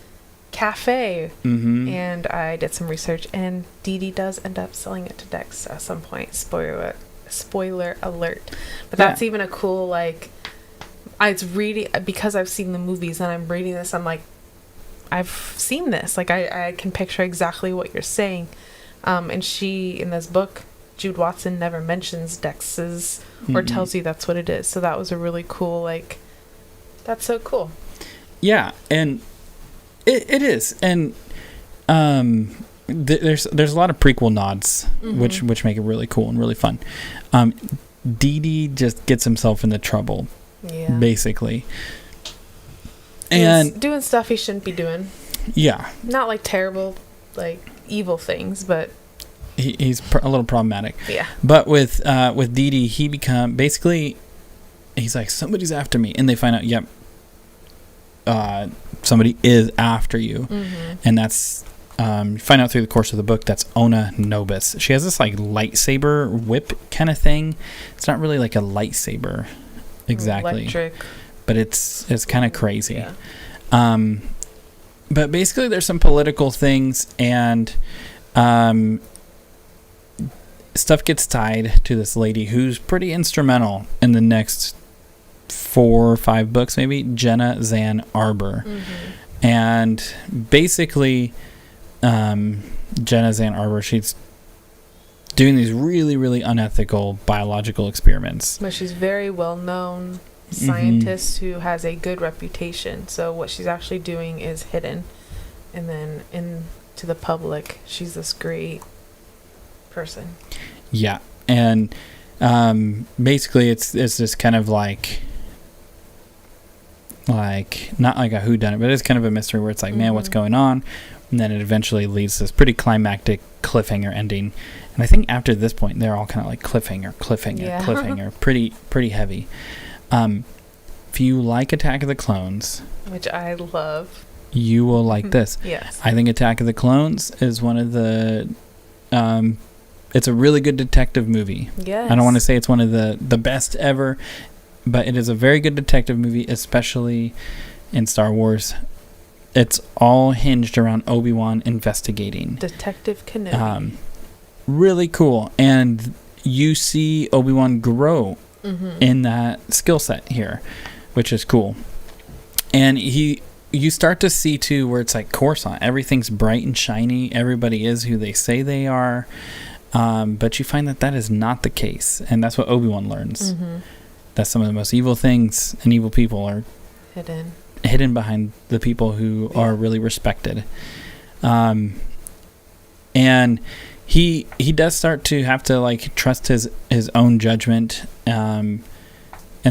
cafe. Mm-hmm. And I did some research, and Dee Dee does end up selling it to Dex at some point. Spoiler alert. But that's even a cool, like, it's reading, because I've seen the movies and I'm reading this, I'm like, I've seen this. Like, I can picture exactly what you're saying. And she, in this book, Jude Watson never mentions Dex's or tells you that's what it is. So that was a really cool, like, that's so cool. Yeah, and it is. And there's a lot of prequel nods, which make it really cool and really fun. Dee Dee just gets himself into trouble, basically. And doing stuff he shouldn't be doing. Yeah. Not like terrible, like evil things, but he's a little problematic. Yeah. But with Dee Dee, he basically, he's like, somebody's after me, and they find out, yep, somebody is after you, and that's you find out through the course of the book that's Ona Nobis. She has this like lightsaber whip kind of thing. It's not really like a lightsaber exactly. Electric. But it's kind of crazy. Yeah. But basically there's some political things, and stuff gets tied to this lady who's pretty instrumental in the next 4 or 5 books, maybe, Jenna Zan Arbor. And basically Jenna Zan Arbor, she's doing these really, really unethical biological experiments. But she's very well known scientist who has a good reputation. So what she's actually doing is hidden, and then to the public, she's this great person. Yeah, and basically it's just kind of like not like a whodunit, but it's kind of a mystery where it's like, man, what's going on? And then it eventually leads to this pretty climactic cliffhanger ending. And I think after this point, they're all kind of like cliffhanger, pretty heavy. If you like Attack of the Clones, which I love, you will like this. Yes. I think Attack of the Clones is one of the it's a really good detective movie. Yes. I don't want to say it's one of the best ever, but it is a very good detective movie, especially in Star Wars. It's all hinged around Obi-Wan investigating. Detective Kenobi. Really cool. And you see Obi-Wan grow in that skill set here, which is cool. And you start to see too where it's like Coruscant, everything's bright and shiny, everybody is who they say they are, but you find that is not the case, and that's what Obi-Wan learns. That some of the most evil things and evil people are hidden behind the people who are really respected. And he does start to have to like trust his own judgment, and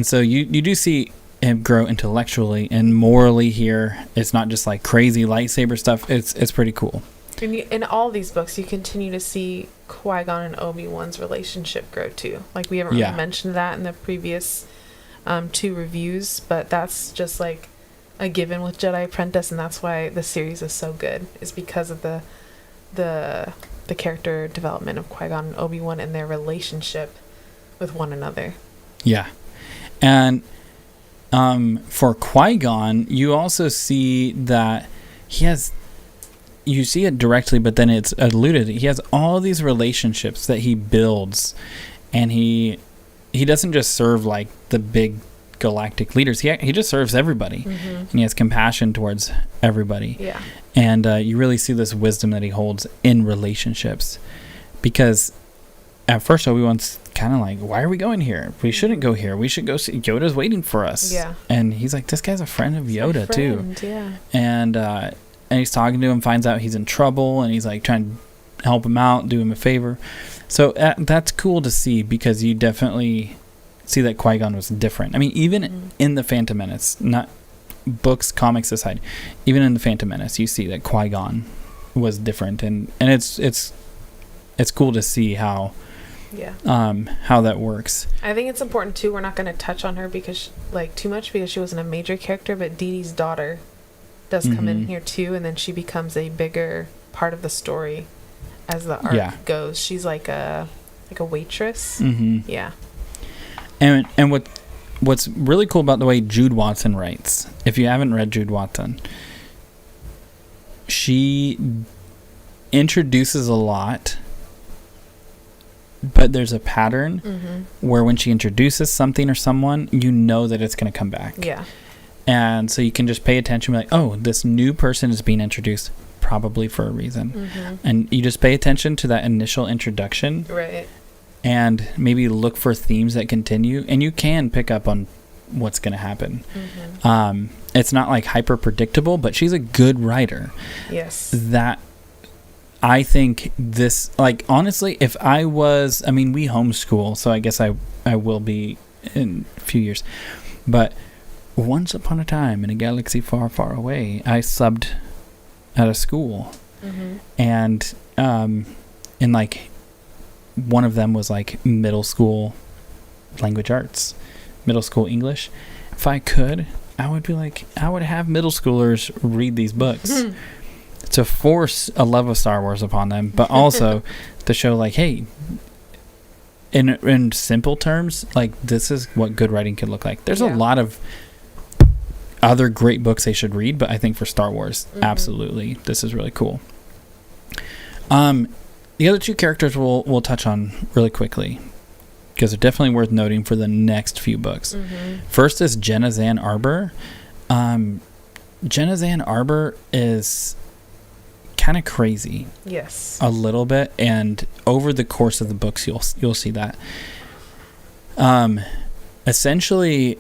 so you do see him grow intellectually and morally here. It's not just like crazy lightsaber stuff. It's pretty cool. In all these books, you continue to see Qui-Gon and Obi-Wan's relationship grow too. Like, we haven't really mentioned that in the previous 2 reviews, but that's just like a given with Jedi Apprentice, and that's why the series is so good, is because of the character development of Qui-Gon and Obi-Wan and their relationship with one another. Yeah. And for Qui-Gon, you also see that you see it directly, but then it's alluded. He has all these relationships that he builds, and he doesn't just serve like the big galactic leaders. He just serves everybody, and he has compassion towards everybody. Yeah. And you really see this wisdom that he holds in relationships, because at first Obi-Wan's kind of like, why are we going here? We shouldn't go here. We should go see Yoda's waiting for us. Yeah. And he's like, this guy's a friend of Yoda too. Yeah. And he's talking to him, finds out he's in trouble, and he's like trying to help him out, do him a favor. So that's cool to see, because you definitely see that Qui-Gon was different. I mean, even in the Phantom Menace, not books, comics aside, even in the Phantom Menace, you see that Qui-Gon was different, and it's cool to see how how that works. I think it's important too. We're not going to touch on her because too much because she wasn't a major character, but Dee Dee's daughter does come in here too, and then she becomes a bigger part of the story as the arc goes. She's like a waitress. Yeah. And what's really cool about the way Jude Watson writes, if you haven't read Jude Watson, she introduces a lot, but there's a pattern where when she introduces something or someone, you know that it's going to come back. Yeah. And so you can just pay attention, be like, oh, this new person is being introduced probably for a reason. And you just pay attention to that initial introduction. Right. And maybe look for themes that continue, and you can pick up on what's going to happen. It's not like hyper predictable, but she's a good writer. Yes. That I think this, honestly, if I was, we homeschool, so I guess I will be in a few years. But once upon a time in a galaxy far, far away, I subbed at a school. And in one of them was middle school language arts, middle school English. If I could, I would have middle schoolers read these books to force a love of Star Wars upon them, but also to show hey, in simple terms, this is what good writing could look like. There's a lot of other great books they should read, but I think for Star Wars, absolutely, this is really cool. The other two characters we'll touch on really quickly because they're definitely worth noting for the next few books. First is Jenna Zan Arbor. Jenna Zan Arbor is kind of crazy. Yes. A little bit, and over the course of the books you'll see that. Essentially,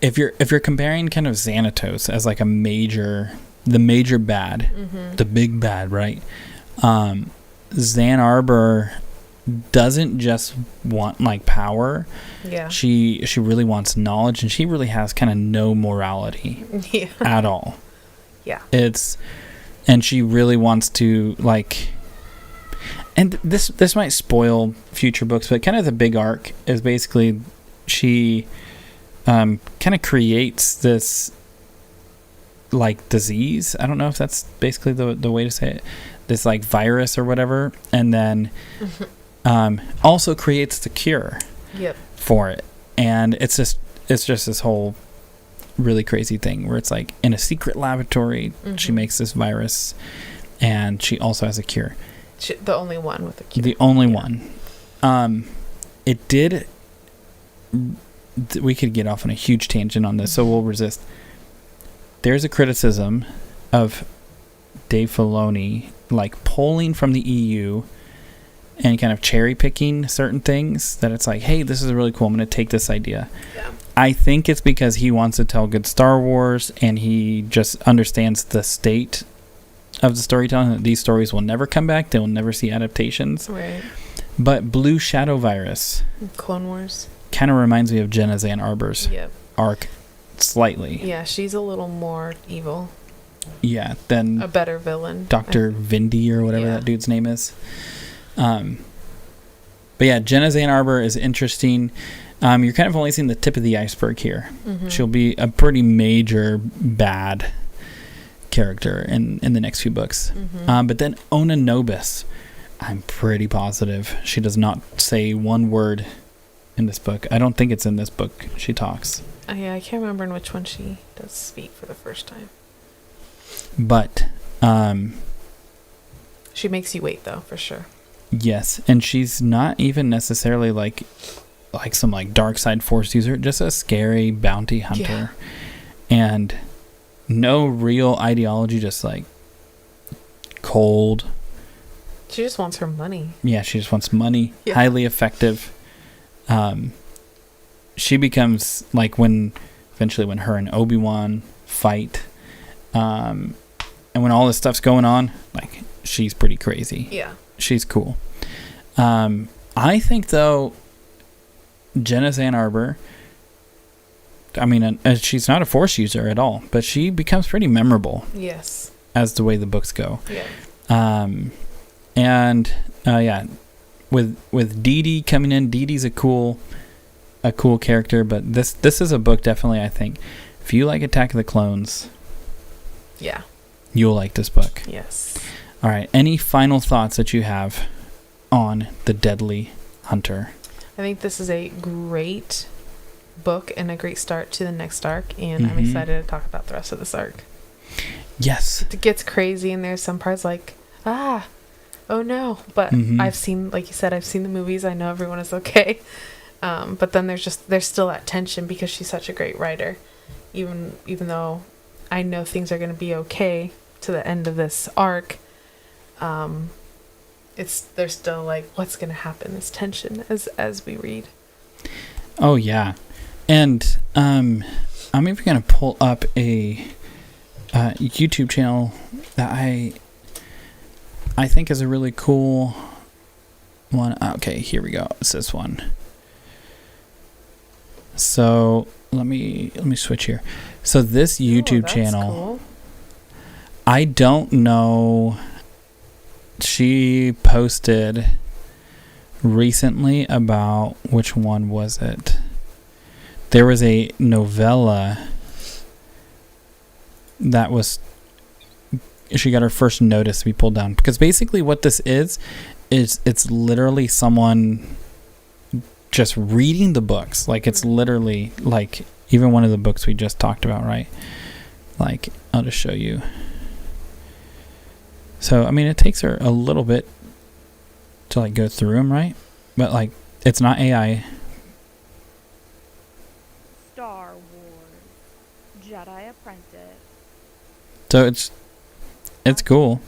if you're comparing kind of Xanatos as the major bad, the big bad, right? Zan Arbor doesn't just want power. Yeah. She really wants knowledge, and she really has kind of no morality at all. Yeah. And she really wants to and this might spoil future books, but kind of the big arc is basically she kind of creates this disease. I don't know if that's basically the way to say it. This virus or whatever, and then also creates the cure for it. And it's just this whole really crazy thing where it's in a secret laboratory she makes this virus, and she also has a cure. The only one with a cure. The only one. It did. We could get off on a huge tangent on this, so we'll resist. There's a criticism of Dave Filoni pulling from the EU and kind of cherry picking certain things that it's hey, this is really cool, I'm going to take this idea. Yeah. I think it's because he wants to tell good Star Wars, and he just understands the state of the storytelling, that these stories will never come back, they will never see adaptations. Right. But Blue Shadow Virus, Clone Wars, kind of reminds me of Jenna Zan Arbor's arc slightly. Yeah, she's a little more evil. Yeah, then a better villain. Dr. Vindy or whatever that dude's name is. But yeah, Jenna Zan Arbor is interesting. You're kind of only seeing the tip of the iceberg here. She'll be a pretty major bad character in the next few books. But then Ona Nobis, I'm pretty positive she does not say one word in this book. I don't think it's in this book she talks. Yeah, I can't remember in which one she does speak for the first time. But she makes you wait, though, for sure. Yes, and she's not even necessarily some dark side force user, just a scary bounty hunter. And no real ideology, just cold. She just wants her money. Yeah, she just wants money. Highly effective. She becomes when her and Obi-Wan fight, and when all this stuff's going on, she's pretty crazy. Yeah, she's cool. I think though, Jenna Zan Arbor, she's not a force user at all, but she becomes pretty memorable. Yes, as the way the books go. Yeah. with Dee Dee coming in. Dee Dee's a cool character, but this is a book definitely, I think, if you like Attack of the Clones, yeah, you'll like this book. Yes. All right. Any final thoughts that you have on The Deadly Hunter? I think this is a great book and a great start to the next arc, and I'm excited to talk about the rest of this arc. Yes. It gets crazy, and there's some parts like, oh no. But I've seen, like you said, I've seen the movies. I know everyone is okay. But then there's still that tension because she's such a great writer. Even though I know things are going to be okay to the end of this arc, there's still like, what's going to happen? This tension as we read. Oh yeah, and I'm even going to pull up a YouTube channel that I think is a really cool one. Okay, here we go. It's this one. So let me switch here. So this YouTube channel, cool. I don't know. She posted recently about, which one was it? There was a novella that was, she got her first notice to be pulled down, because basically what this is it's literally someone just reading the books. Like, it's literally like even one of the books we just talked about, right? Like, I'll just show you. So I mean, it takes her a little bit to like go through them, right? But like, it's not AI. Star Wars Jedi Apprentice. So it's cool.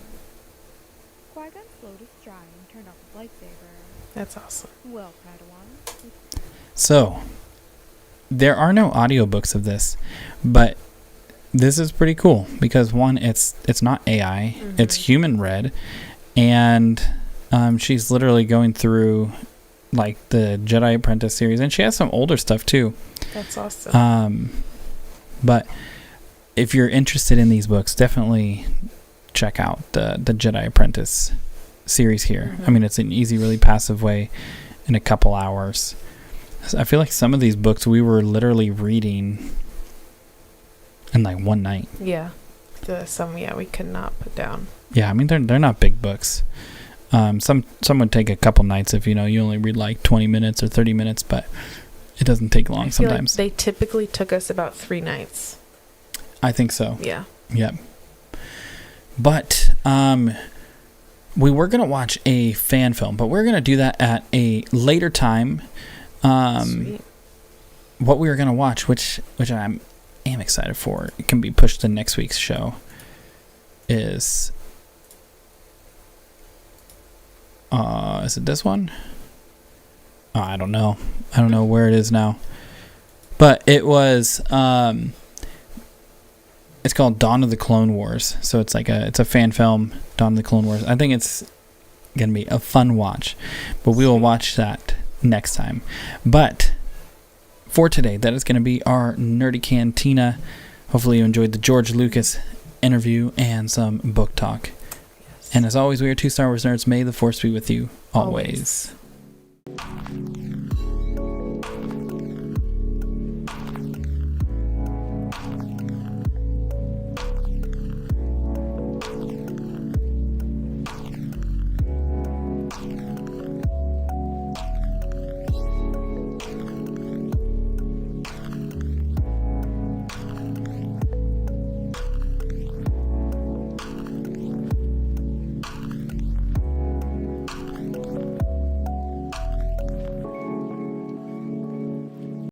Qui-Gon slowed his stride and turned off his lightsaber. That's awesome. Well, Padawan. So there are no audiobooks of this, but this is pretty cool because, one, it's not AI, it's human read, and she's literally going through like the Jedi Apprentice series, and she has some older stuff too. That's awesome. But if you're interested in these books, definitely check out the Jedi Apprentice series here. I mean, it's an easy, really passive way in a couple hours. I feel like some of these books we were literally reading in like one night. Yeah. Some we could not put down. Yeah, I mean, they're not big books. Some would take a couple nights if you only read like 20 minutes or 30 minutes, but it doesn't take long sometimes. Like they typically took us about 3 nights. I think so. Yeah. Yep. But we were gonna watch a fan film, but we're gonna do that at a later time. Sweet. What we were gonna watch, which I am excited for, it can be pushed to next week's show, is it this one? Oh, I don't know. I don't know where it is now. But it was it's called Dawn of the Clone Wars. So it's a fan film, Dawn of the Clone Wars. I think it's gonna be a fun watch. But we will watch that next time. But for today, that is gonna be our Nerdy Cantina. Hopefully you enjoyed the George Lucas interview and some book talk. Yes. And as always, we are 2 Star Wars nerds. May the Force be with you always.